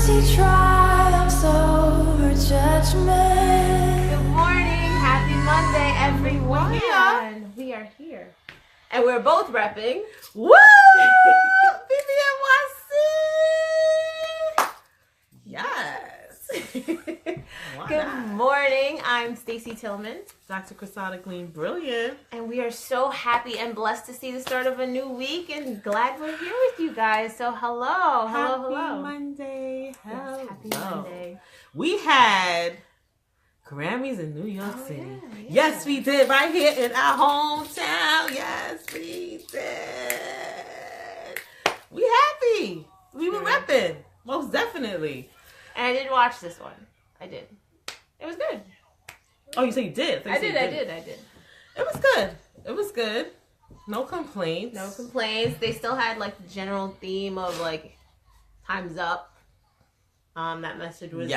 Mercy triumphs over judgment. Good morning. Happy Monday, everyone. We are here. And we're both repping. Woo! BBNYC! Yes! Good morning. I'm Stacy Tillman. Dr. Cressada Glean Brilliant. And we are so happy and blessed to see the start of a new week and glad we're here with you guys. So hello. Happy Monday. Yes, happy Hello. Monday. We had Grammys in New York City. Yeah. Yes, we did. Right here in our hometown. Yes, we did. We happy. We were repping. Most definitely. And I did watch this one. I did. It was good. Oh, you say you did? I did. It was good. It was good. No complaints. No complaints. They still had like the general theme of like time's up. That message was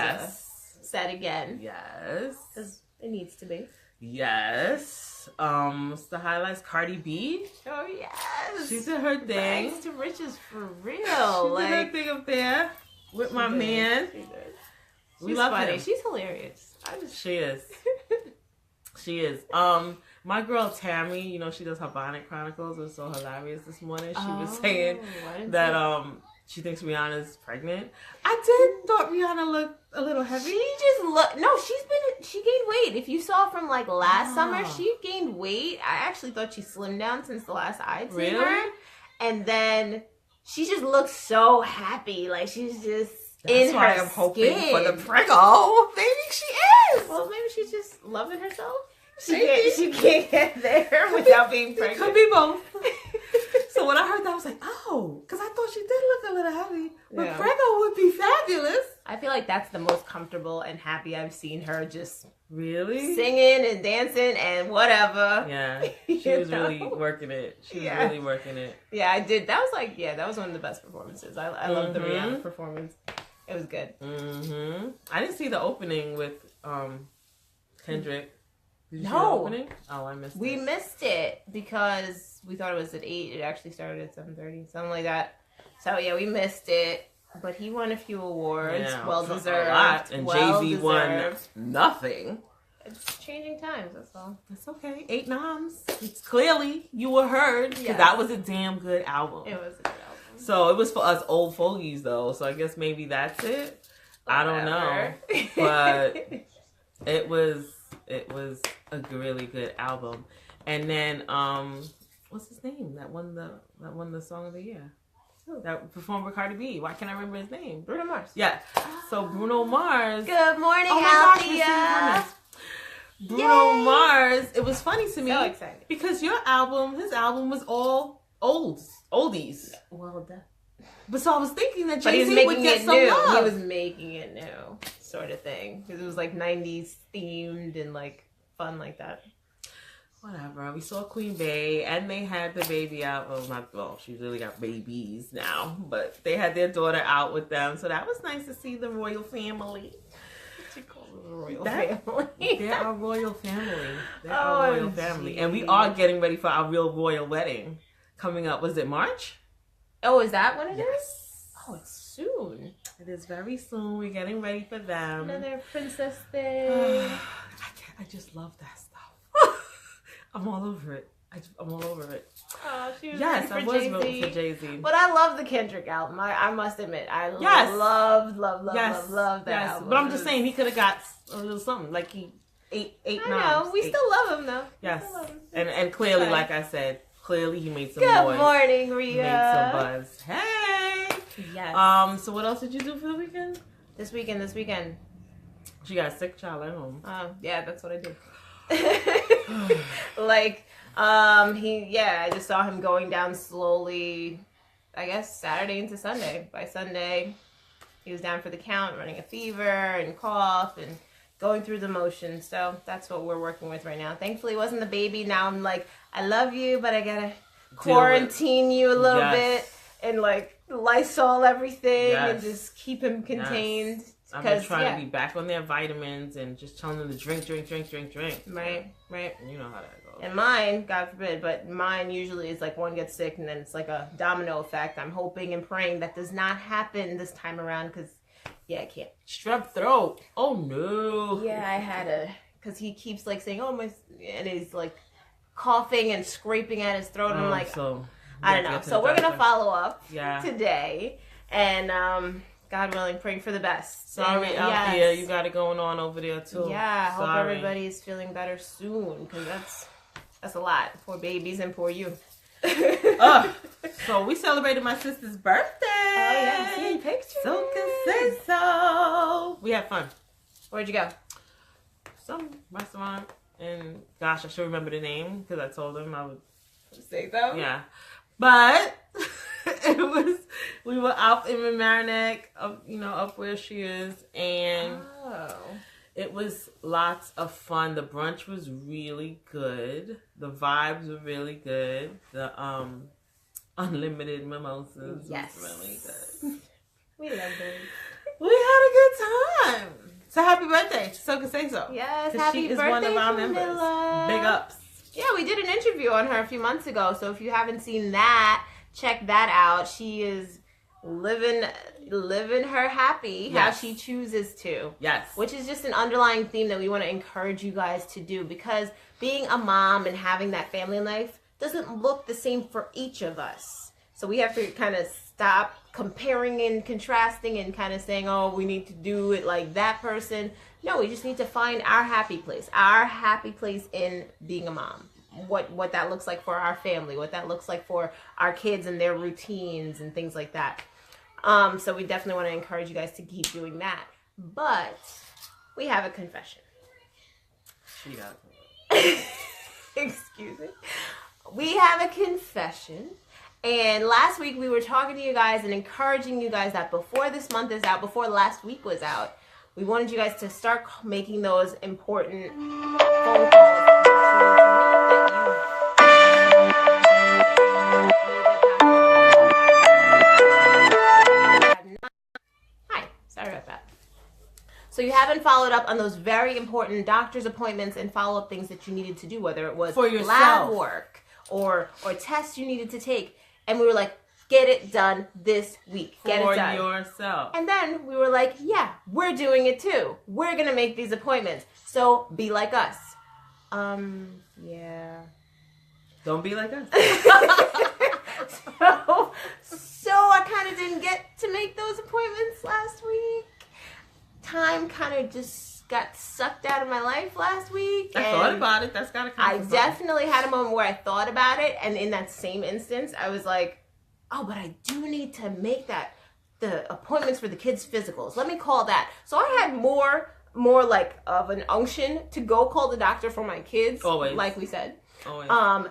said again. Yes. Because it needs to be. Yes. What's the highlights? Cardi B. Oh yes. She did her thing. Thanks to riches for real. She did her Like thing up there with my man. She did. We She's love funny. him. She's hilarious. She is. She is. My girl Tammy, you know, she does her Bonnet Chronicles. It was so hilarious this morning. She was saying that she thinks Rihanna's pregnant. I did thought Rihanna looked a little heavy. She just looked. No, she gained weight. If you saw from like last summer, she gained weight. I actually thought she slimmed down since the last I'd seen her. And then she just looks so happy. Like she's just in why her I'm hoping skin. for the preggo. Maybe she is. Well, maybe she's just loving herself. She can't get there without being pregnant. Could be both. So when I heard that, I was like, oh, because I thought she did look a little heavy. But Yeah. preggo would be fabulous. I feel like that's the most comfortable and happy I've seen her just Really? singing and dancing and whatever. Yeah, she You was really know? working it. She was Yeah. really working it. Yeah, I did. That was like, that was one of the best performances. I love the Mhm. Rihanna performance. It was good. Mm-hmm. I didn't see the opening with Kendrick. Did you see the No. opening? Oh, I missed it. We missed it because we thought it was at 8. It actually started at 7:30, something like that. So yeah, we missed it. But he won a few awards. Yeah, Well a deserved. lot. And well Jay-Z won deserved. nothing. It's changing times, that's all. That's okay. 8 noms. It's clearly you were heard because Yes. that was a damn good album. It was a good album. So it was for us old fogies though. So I guess maybe that's it. I don't know, but it was a really good album. And then what's his name? That won the song of the year. That performed with Cardi B. Why can't I remember his name? Bruno Mars. Yeah. So Bruno Mars. Good morning, Oh my gosh, Althea. we're seeing comments. Bruno Mars. It was funny to me So excited. because his album was all oldies. Well done. But so I was thinking that But he was Jay-Z would making get it some new. love. He was making it new, sort of thing. Because it was like 90s themed and like fun like that. Whatever. We saw Queen Bey, and they had the baby out. Well, she's really got babies now, but they had their daughter out with them, so that was nice to see the royal family. What you call the royal That- family? They're our royal family. They're Oh, our royal family, and we gee. are getting ready for our real royal wedding coming up. Was it March? Oh, is that what it is? Yes. Oh, it's soon. It is very soon. We're getting ready for them. Another princess thing. I just love that stuff. I'm all over it. I'm all over it. Oh, she was Yes, I rooting was for rooting for Jay-Z. Jay-Z. But I love the Kendrick album. I must admit, I Yes. love that Yes. album. But I'm just saying he could have got a little something. Like he eight I know. noms. We Eight. still love him though. We Yes. still love him. And clearly, Fine. like I said, clearly he made some Good noise. morning, He Rhea. made some buzz. Hey. Yes. So what else did you do for the weekend? This weekend. She got a sick child at home. Yeah, that's what I did. Like, I just saw him going down slowly, I guess Saturday into Sunday. By Sunday, he was down for the count, running a fever and cough and going through the motions. So that's what we're working with right now. Thankfully, it wasn't the baby. Now I'm like, I love you, but I gotta quarantine you a little bit and like Lysol everything and just keep him contained. I've been trying to be back on their vitamins and just telling them to drink. Right. And you know how that goes. And mine, God forbid, but mine usually is like one gets sick and then it's like a domino effect. I'm hoping and praying that does not happen this time around because Yeah, I can't. Strep throat. Oh no. Yeah, I had because he keeps like saying, "Oh my," and he's like coughing and scraping at his throat. And I'm like, so I don't know. So we're gonna follow up Yeah. today, and God willing, praying for the best. Sorry, And, Althea, you got it going on over there too. Yeah, I hope Sorry. everybody's feeling better soon, because that's a lot. Poor babies and poor you. So we celebrated my sister's birthday. Oh yeah, I'm seeing pictures. So can say so. We had fun. Where'd you go? Some restaurant, and gosh, I should remember the name because I told him I would. Say so. Yeah, but we were out in Mamaroneck, up where she is, and it was lots of fun. The brunch was really good. The vibes were really good. The unlimited mimosas was really good. We love those. We had a good time. So happy birthday to So Can Say So. Yes, 'Cause happy she is birthday, one of our Camilla. members. Big ups. Yeah, we did an interview on her a few months ago. So if you haven't seen that, check that out. She is living her happy how Yes. she chooses to. Yes. Which is just an underlying theme that we want to encourage you guys to do, because being a mom and having that family life doesn't look the same for each of us. So we have to kind of stop comparing and contrasting and kind of saying, oh, we need to do it like that person. No, we just need to find our happy place in being a mom. What that looks like for our family, what that looks like for our kids and their routines and things like that. So we definitely want to encourage you guys to keep doing that. But we have a confession. She got it. Excuse me. We have a confession. And last week we were talking to you guys and encouraging you guys that before this month is out, before last week was out, we wanted you guys to start making those important phone calls. Hi, sorry about that. So you haven't followed up on those very important doctor's appointments and follow-up things that you needed to do, whether it was For yourself. lab work or tests you needed to take. And we were like, get it done this week. Get For it done. yourself. And then we were like, yeah, we're doing it too. We're going to make these appointments. So be like us. Yeah. Don't be like us. So I kind of didn't get to make those appointments last week. Time kind of just got sucked out of my life last week. I thought about it. That's gotta come. I definitely had a moment where I thought about it, and in that same instance, I was like, oh, but I do need to make the appointments for the kids' physicals. Let me call that. So I had more like of an unction to go call the doctor for my kids, Always. like we said, Always.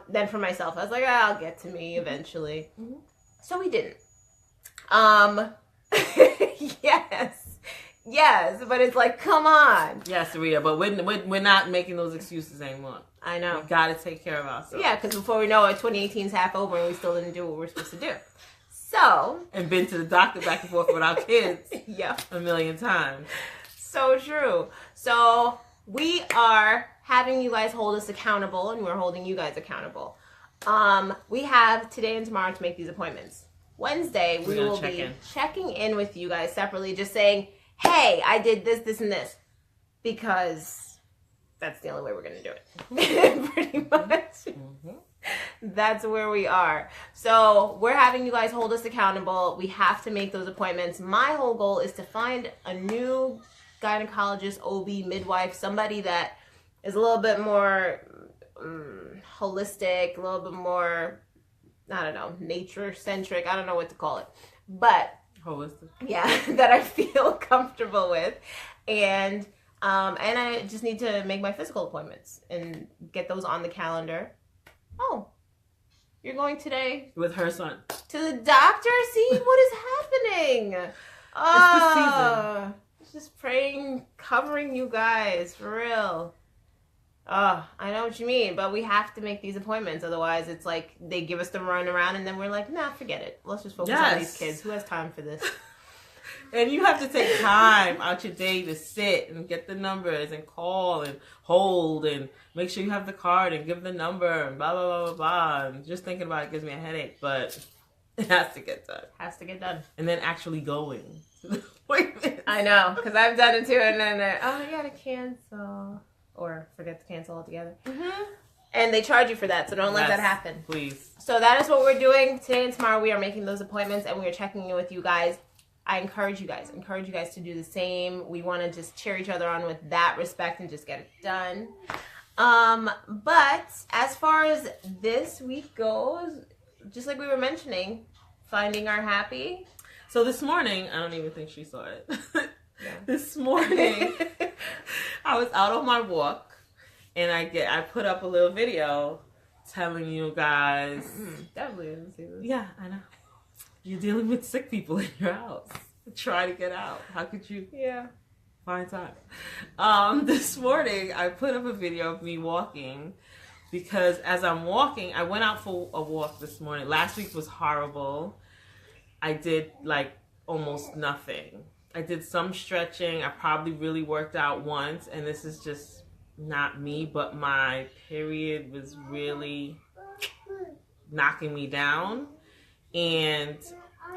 than for myself. I was like, I'll get to me eventually. Mm-hmm. So we didn't. Yes, but it's like, come on. Yes, Rhea, but we're not making those excuses anymore. I know. We gotta take care of ourselves. Yeah, because before we know it, 2018 is half over and we still didn't do what we're supposed to do. So. And been to the doctor back and forth with our kids. Yeah. A million times. So true. So we are having you guys hold us accountable, and we're holding you guys accountable. We have today and tomorrow to make these appointments. Wednesday, we will be checking in with you guys separately, just saying, hey, I did this, this, and this. Because that's the only way we're going to do it. Pretty much. Mm-hmm. That's where we are. So we're having you guys hold us accountable. We have to make those appointments. My whole goal is to find a new gynecologist, OB, midwife, somebody that is a little bit more holistic, a little bit more, I don't know, nature-centric. I don't know what to call it. But holistic. Yeah, that I feel comfortable with. And I just need to make my physical appointments and get those on the calendar. Oh, you're going today? With her son. To the doctor? See, what is happening? It's the season. Just praying, covering you guys, for real. Oh, I know what you mean, but we have to make these appointments. Otherwise, it's like they give us the run around and then we're like, nah, forget it. Let's just focus on these kids. Who has time for this? And you have to take time out your day to sit and get the numbers and call and hold and make sure you have the card and give the number and blah, blah, blah, blah, blah. And just thinking about it gives me a headache, but it has to get done. Has to get done. And then actually going to the appointment. I know, because I've done it too, and then I gotta cancel or forget to cancel altogether. Mm-hmm. And they charge you for that, so don't let that happen. Please. So that is what we're doing today and tomorrow. We are making those appointments, and we are checking in with you guys. I encourage you guys to do the same. We want to just cheer each other on with that respect and just get it done. But as far as this week goes, just like we were mentioning, finding our happy. So this morning, I don't even think she saw it. Yeah. This morning, I was out on my walk, and I put up a little video telling you guys. Definitely didn't see this. Yeah, I know. You're dealing with sick people in your house. Try to get out. How could you find time? This morning, I put up a video of me walking because as I'm walking, I went out for a walk this morning. Last week was horrible. I did like almost nothing. I did some stretching. I probably really worked out once, and this is just not me, but my period was really knocking me down. And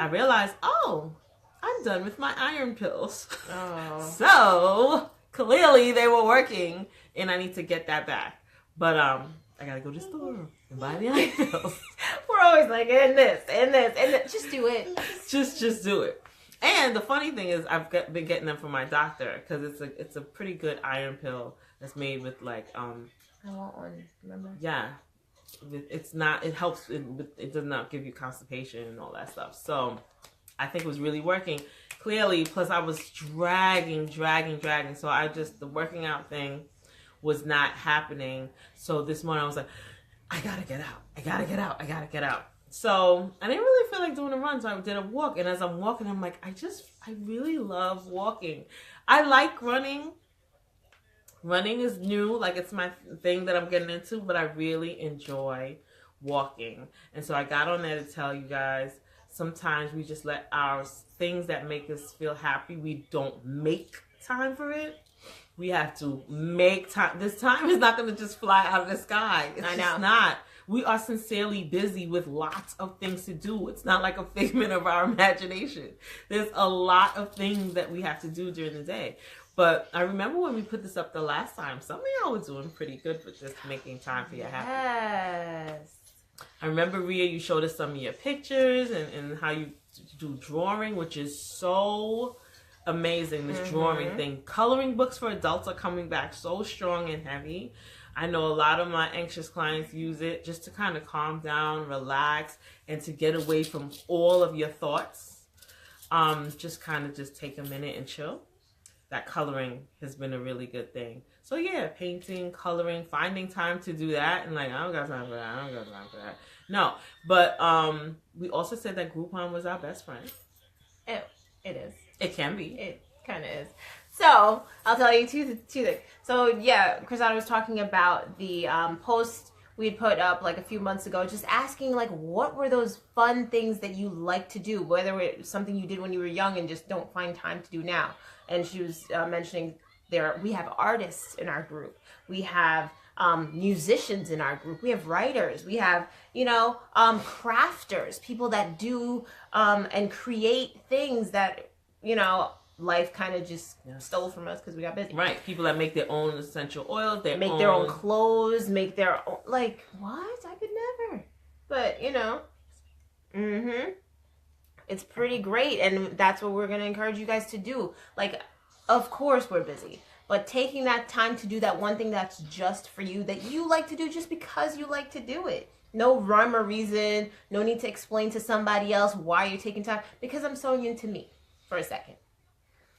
I realized, I'm done with my iron pills. Oh. So clearly they were working, and I need to get that back. But I gotta go to the store and buy the iron pills. We're always like, and this. Just do it. Just do it. And the funny thing is, I've been getting them from my doctor because it's a pretty good iron pill that's made with like I want one. Remember? Yeah. It's not. It helps. It does not give you constipation and all that stuff. So I think it was really working. Clearly, plus I was dragging. So the working out thing was not happening. So this morning I was like, I gotta get out. So I didn't really feel like doing a run, so I did a walk. And as I'm walking, I'm like, I really love walking. I like running. Running is new, like it's my thing that I'm getting into, but I really enjoy walking. And so I got on there to tell you guys, sometimes we just let our things that make us feel happy, we don't make time for it. We have to make time. This time is not going to just fly out of the sky. It's just not. We are sincerely busy with lots of things to do. It's not like a figment of our imagination. There's a lot of things that we have to do during the day. But I remember when we put this up the last time, some of y'all was doing pretty good with just making time for your happy. Yes. I remember, Rhea, you showed us some of your pictures and how you do drawing, which is so amazing, this drawing thing. Coloring books for adults are coming back so strong and heavy. I know a lot of my anxious clients use it just to kind of calm down, relax, and to get away from all of your thoughts. Just kind of just take a minute and chill. That coloring has been a really good thing. So yeah, painting, coloring, finding time to do that. And like, I don't got time for that. No, but we also said that Groupon was our best friend. It is. It can be. It kind of is. So I'll tell you two things. So yeah, Chrisana was talking about the post we had put up like a few months ago, just asking like, what were those fun things that you like to do, whether it was something you did when you were young and just don't find time to do now. And she was mentioning we have artists in our group. We have musicians in our group. We have writers. We have, crafters, people that do and create things that, life kind of just stole from us because we got busy. Right. People that make their own essential oils. Their own clothes, make their own, like, what? I could never. But, it's pretty great, and that's what we're going to encourage you guys to do. Like, of course we're busy, but taking that time to do that one thing that's just for you, that you like to do just because you like to do it. No rhyme or reason, no need to explain to somebody else why you're taking time, because I'm sewing into me for a second.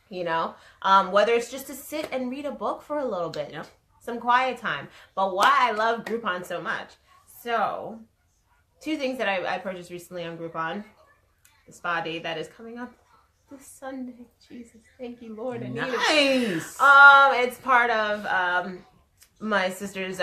Whether it's just to sit and read a book for a little bit, some quiet time. But why I love Groupon so much. So, two things that I purchased recently on Groupon. The spa day that is coming up this Sunday. Jesus, thank you, Lord. I need it. It's part of my sister's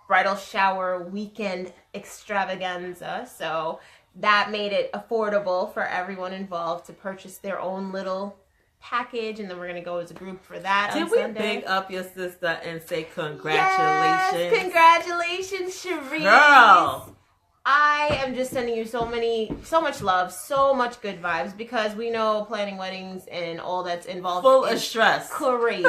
bridal shower weekend extravaganza. So that made it affordable for everyone involved to purchase their own little package, and then we're gonna go as a group for that. Did on we Sunday. Big up your sister and say congratulations? Yes, congratulations, Cherise. Girl. I am just sending you so much love, so much good vibes, because we know planning weddings and all that's involved. Full of stress. Crazy.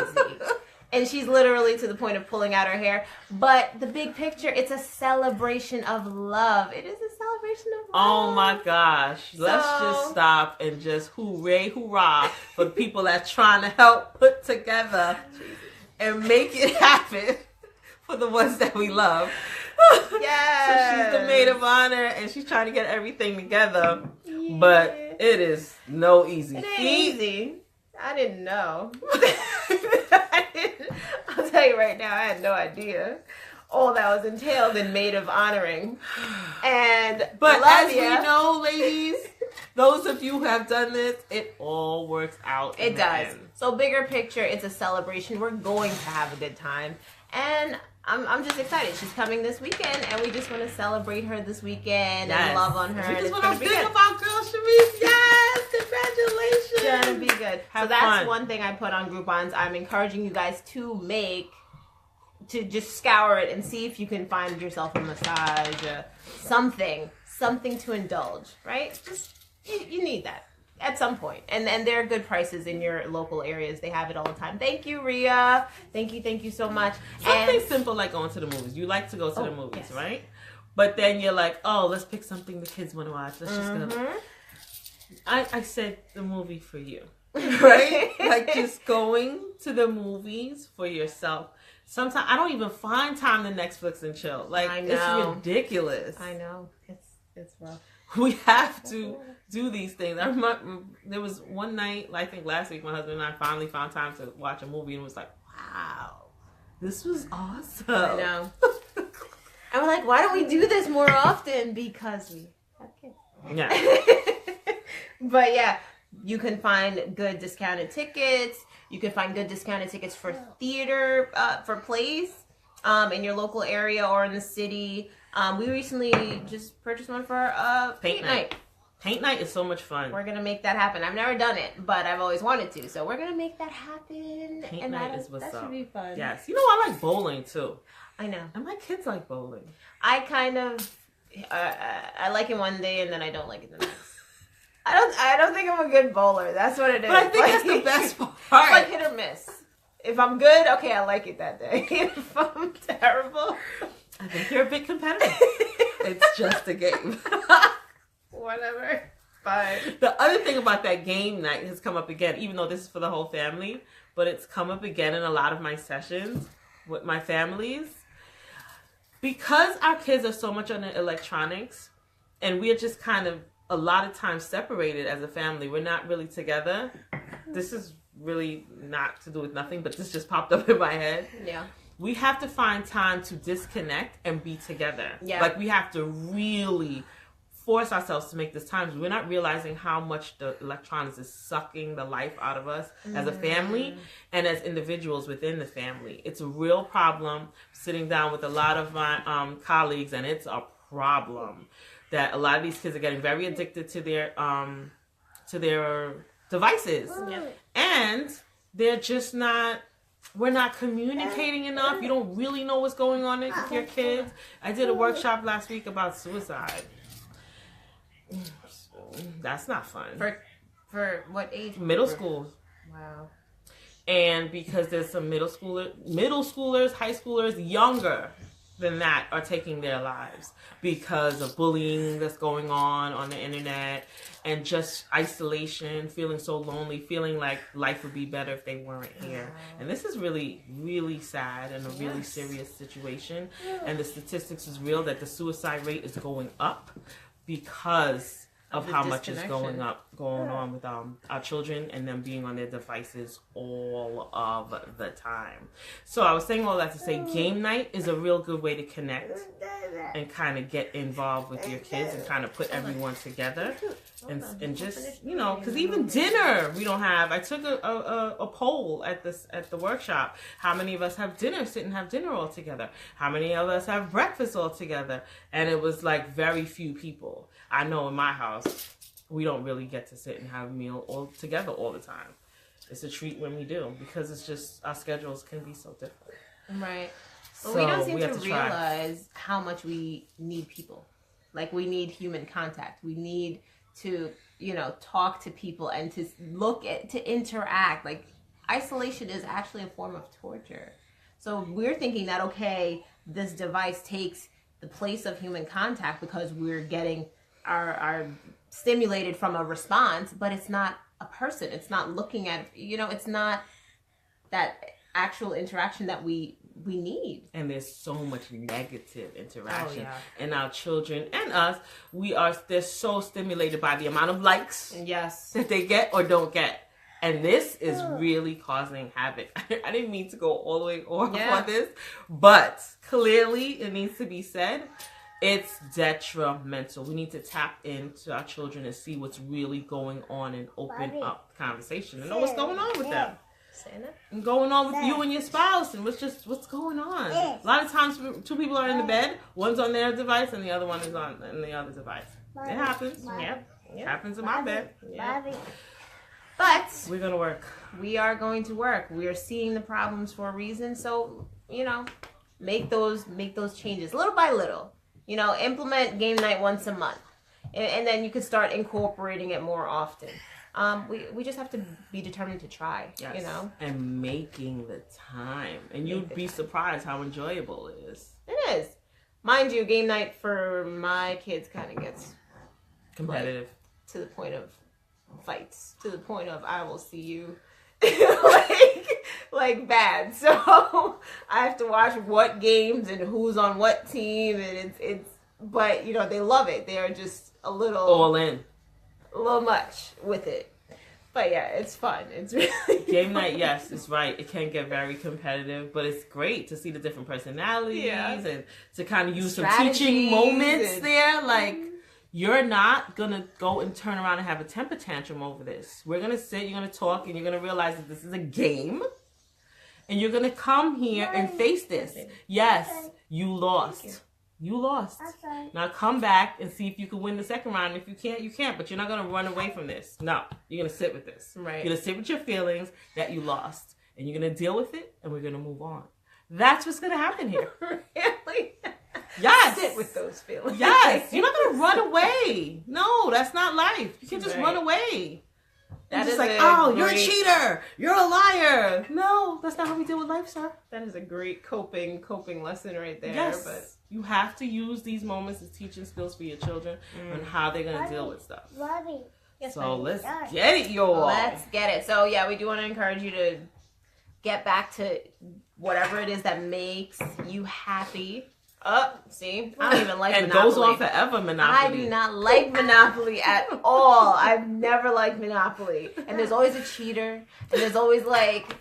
And she's literally to the point of pulling out her hair. But the big picture, it's a celebration of love. It is a celebration of love. Oh my gosh. Let's just stop and just hooray, hoorah for the people that's trying to help put together and make it happen for the ones that we love. Yes. So she's the maid of honor and she's trying to get everything together. Yeah. But it is no easy. It ain't easy. I didn't know. I'll tell you right now, I had no idea all that was entailed in maid of honoring. But as we know, ladies, those of you who have done this, it all works out. It does. So bigger picture, it's a celebration. We're going to have a good time. And I'm just excited. She's coming this weekend, and we just want to celebrate her this weekend and love on her. Which is what I'm thinking about, girl, Sharice. Yes, congratulations. It's gonna be good. So that's one thing I put on Groupons. I'm encouraging you guys to just scour it and see if you can find yourself a massage, something to indulge. Right? Just you need that at some point. And there are good prices in your local areas. They have it all the time. Thank you, Rhea. Thank you so much. Something simple like going to the movies. You like to go to the movies, yes. Right? But then you're like, oh, let's pick something the kids want to watch. Let's just go. I said the movie for you. Right? Like just going to the movies for yourself. Sometimes I don't even find time to Netflix and chill. Like, it's ridiculous. I know. It's rough. We have to do these things. I remember there was one night, I think last week, my husband and I finally found time to watch a movie and was like, wow, this was awesome. I know. And we're like, why don't we do this more often? Because we have kids. Yeah. But yeah, you can find good discounted tickets. You can find good discounted tickets for theater, for plays in your local area or in the city. We recently just purchased one for paint night. Paint night is so much fun. We're going to make that happen. I've never done it, but I've always wanted to. So we're going to make that happen. Paint night is what's up. That should be fun. Yes. You know, I like bowling too. I know. And my kids like bowling. I kind of, I like it one day and then I don't like it the next. I don't think I'm a good bowler. That's what it is. But I think that's the best part. It's like hit or miss. If I'm good, okay, I like it that day. If I'm terrible, I think you're a bit competitive. It's just a game. Whatever. Fine. The other thing about that game night has come up again, even though this is for the whole family, but it's come up again in a lot of my sessions with my families. Because our kids are so much on the electronics, and we are just kind of a lot of times separated as a family. We're not really together. This is really not to do with nothing, but this just popped up in my head. Yeah. We have to find time to disconnect and be together. Yeah. Like we have to really force ourselves to make this time because we're not realizing how much the electronics is sucking the life out of us as a family and as individuals within the family. It's a real problem. Sitting down with a lot of my colleagues, and it's a problem that a lot of these kids are getting very addicted to their devices. Yeah. And they're just not, we're not communicating enough. You don't really know what's going on with your kids. I did a workshop last week about suicide. That's not fun. For what age? Middle school. Wow. And because there's some middle schoolers, high schoolers, younger than that are taking their lives because of bullying that's going on the internet and just isolation, feeling so lonely, feeling like life would be better if they weren't here. And this is really, really sad and a really serious situation. And the statistics is real that the suicide rate is going up because of how much is going on with our children and them being on their devices all of the time. So I was saying all that to say game night is a real good way to connect and kind of get involved with your kids and kind of put everyone together and just, you know, because even dinner we don't have. I took a poll at the workshop. How many of us have sit and have dinner all together? How many of us have breakfast all together? And it was like very few people. I know in my house, we don't really get to sit and have a meal all together all the time. It's a treat when we do because it's just our schedules can be so different. Right. But so we don't seem to realize how much we need people. Like, we need human contact. We need to, talk to people and to to interact. Like, isolation is actually a form of torture. So we're thinking that, okay, this device takes the place of human contact because we're getting our stimulated from a response, but it's not a person. It's not looking at, it's not that actual interaction that we need. And there's so much negative interaction. Oh, yeah. And our children and us, they're so stimulated by the amount of likes Yes. that they get or don't get. And this is really causing havoc. I didn't mean to go all the way off on this, but clearly it needs to be said. It's detrimental. We need to tap into our children and see what's really going on and open up the conversation and know what's going on with them. And going on with you and your spouse and what's going on. A lot of times two people are in the bed, one's on their device and the other one is on the other device. It happens. Yep. It happens in my bed. Yep. But we're gonna work. We are going to work. We are seeing the problems for a reason. So, make those changes little by little. Implement game night once a month. And then you could start incorporating it more often. We just have to be determined to try, And making the time. And you'd be surprised how enjoyable it is. It is. Mind you, game night for my kids kind of gets competitive. To the point of fights. To the point of, I will see you. like bad. So I have to watch what games and who's on what team. And but, they love it. They are just a little... all in. A little much with it. But yeah, it's fun. It's really game night, yes, it's right. It can get very competitive, but it's great to see the different personalities and to kind of use some teaching moments there. Like, you're not going to go and turn around and have a temper tantrum over this. We're going to sit, you're going to talk, and you're going to realize that this is a game. And you're going to come here and face this. Yes, you lost. You lost. Okay. Now come back and see if you can win the second round. If you can't, you can't. But you're not going to run away from this. No. You're going to sit with this. Right. You're going to sit with your feelings that you lost. And you're going to deal with it, and we're going to move on. That's what's going to happen here. Really? Yes. Sit with those feelings. Yes. You're not going to run away. No, that's not life. You can't just run away. That is like, you're a cheater. You're a liar. No, that's not how we deal with life, sir. That is a great coping lesson right there. Yes. But you have to use these moments as teaching skills for your children on how they're going to deal with stuff. Yes, so let's get it, y'all. Let's get it. So yeah, we do want to encourage you to get back to whatever it is that makes you happy. See, I don't even like and Monopoly. Goes on forever, Monopoly. I do not like Monopoly at all. I've never liked Monopoly. And there's always a cheater. And there's always like,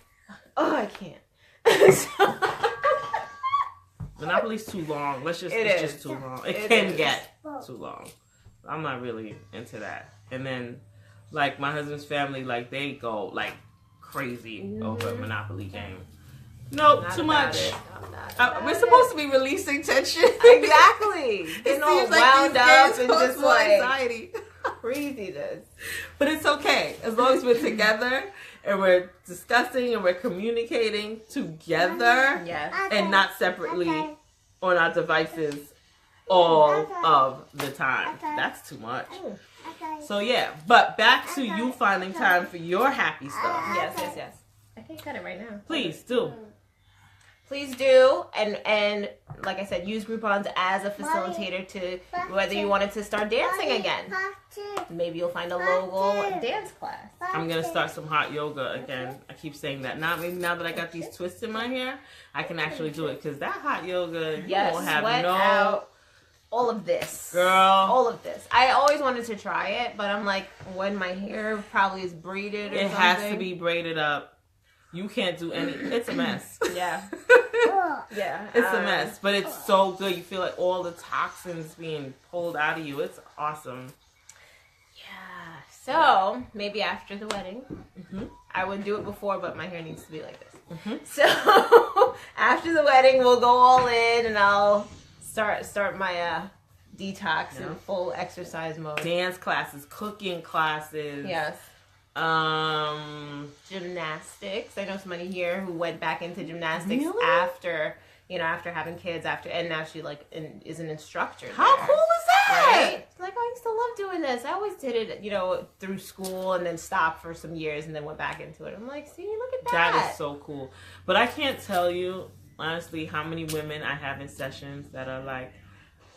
I can't. Monopoly's too long. It's just too long. It can get too long. I'm not really into that. And then, like, my husband's family, like, they go, like, crazy over a Monopoly game. Nope, too much. We're supposed to be releasing tension. Exactly. It's all wound up and just like anxiety. Craziness. But it's okay. As long as we're together and we're discussing and we're communicating together and not separately on our devices all of the time. That's too much. So yeah, but back to you finding time for your happy stuff. Yes. I can cut it right now. Please do. Please do, and like I said, use Groupons as a facilitator to whether you wanted to start dancing again. Maybe you'll find a local dance class. I'm gonna start some hot yoga again. I keep saying that. Now that I got these twists in my hair, I can actually do it because that hot yoga, you won't have out all of this, girl. All of this. I always wanted to try it, but I'm like, when my hair probably is braided or something. It has to be braided up. You can't do any. It's a mess. Yeah. Yeah. It's a mess, but it's so good. You feel like all the toxins being pulled out of you. It's awesome. Yeah. So maybe after the wedding, I would do it before, but my hair needs to be like this. So after the wedding, we'll go all in, and I'll start my detox in full exercise mode. Dance classes, cooking classes. Yes. Gymnastics. I know somebody here who went back into gymnastics after having kids and now she is an instructor. How cool is Right? Like, I used to love doing this. I always did it, through school and then stopped for some years and then went back into it. I'm like, see, look at that. That is so cool. But I can't tell you, honestly, how many women I have in sessions that are like,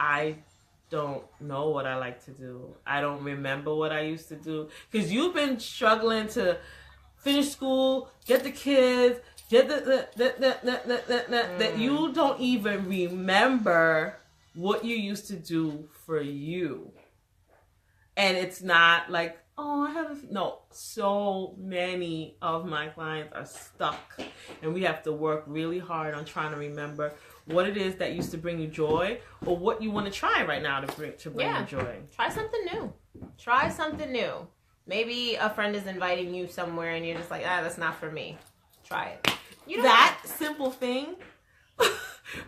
I don't know what I like to do. I don't remember what I used to do. Because you've been struggling to finish school, get the kids, get that you don't even remember what you used to do for you. And it's not like, no, so many of my clients are stuck. And we have to work really hard on trying to remember what it is that used to bring you joy or what you want to try right now to bring you joy. Try something new. Maybe a friend is inviting you somewhere and you're just like, that's not for me. Try it. That simple thing.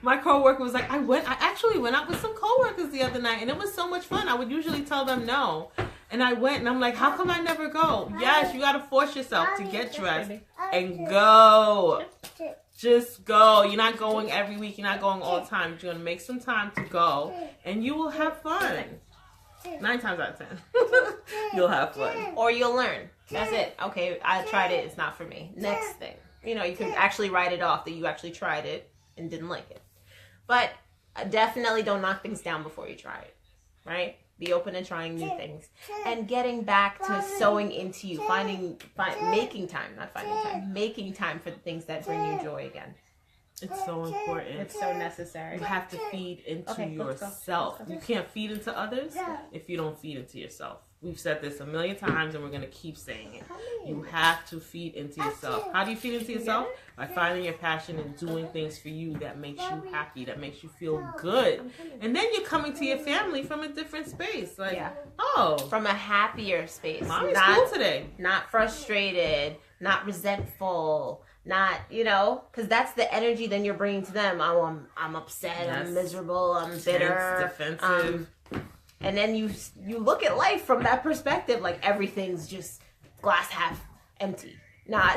My coworker was like, I actually went out with some coworkers the other night and it was so much fun. I would usually tell them no. And I went and I'm like, how come I never go? Yes, you got to force yourself to get dressed and go. Just go. You're not going every week. You're not going all the time. You're going to make some time to go and you will have fun. 9 times out of 10. You'll have fun. Or you'll learn. That's it. Okay, I tried it. It's not for me. Next thing. You can actually write it off that you actually tried it and didn't like it. But definitely don't knock things down before you try it. Right? Be open to trying new things. And getting back to sewing into you. Making time for the things that bring you joy again. It's so important. It's so necessary. You have to feed into yourself. You can't feed into others if you don't feed into yourself. We've said this a million times and we're going to keep saying it. You have to feed into yourself. How do you feed into yourself? By finding your passion and doing things for you that makes you happy, that makes you feel good. And then you're coming to your family from a different space. Like, from a happier space. Mommy's cool today. Not frustrated, not resentful. Not, because that's the energy then you're bringing to them. Oh, I'm upset, I'm miserable, I'm bitter. Defensive. And then you look at life from that perspective, like everything's just glass half empty. Not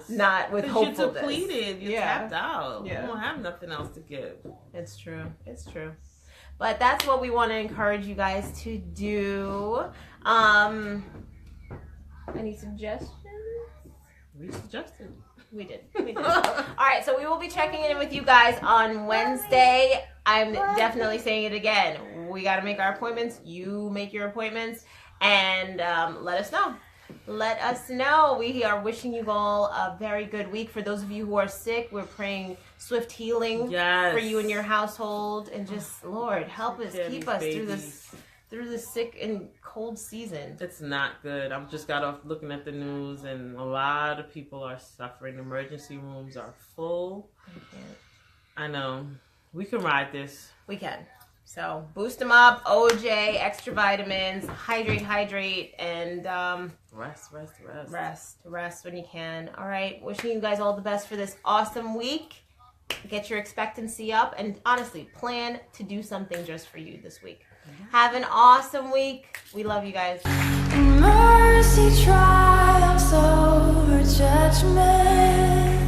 not with hopefulness. You're depleted, you're tapped out. You don't have nothing else to give. It's true. But that's what we want to encourage you guys to do. Any suggestions? We suggested. We did. All right, so we will be checking in with you guys on Wednesday. I'm definitely saying it again. We got to make our appointments. You make your appointments and let us know. Let us know. We are wishing you all a very good week. For those of you who are sick, we're praying swift healing for you and your household. And just, Lord, help us, keep us through this sick and cold season. It's not good. I've just got off looking at the news and a lot of people are suffering. Emergency rooms are full. I know. We can ride this. We can. So boost them up, OJ, extra vitamins, hydrate, and rest when you can. All right. Wishing you guys all the best for this awesome week. Get your expectancy up and honestly plan to do something just for you this week. Have an awesome week. We love you guys. Mercy triumphs over judgment.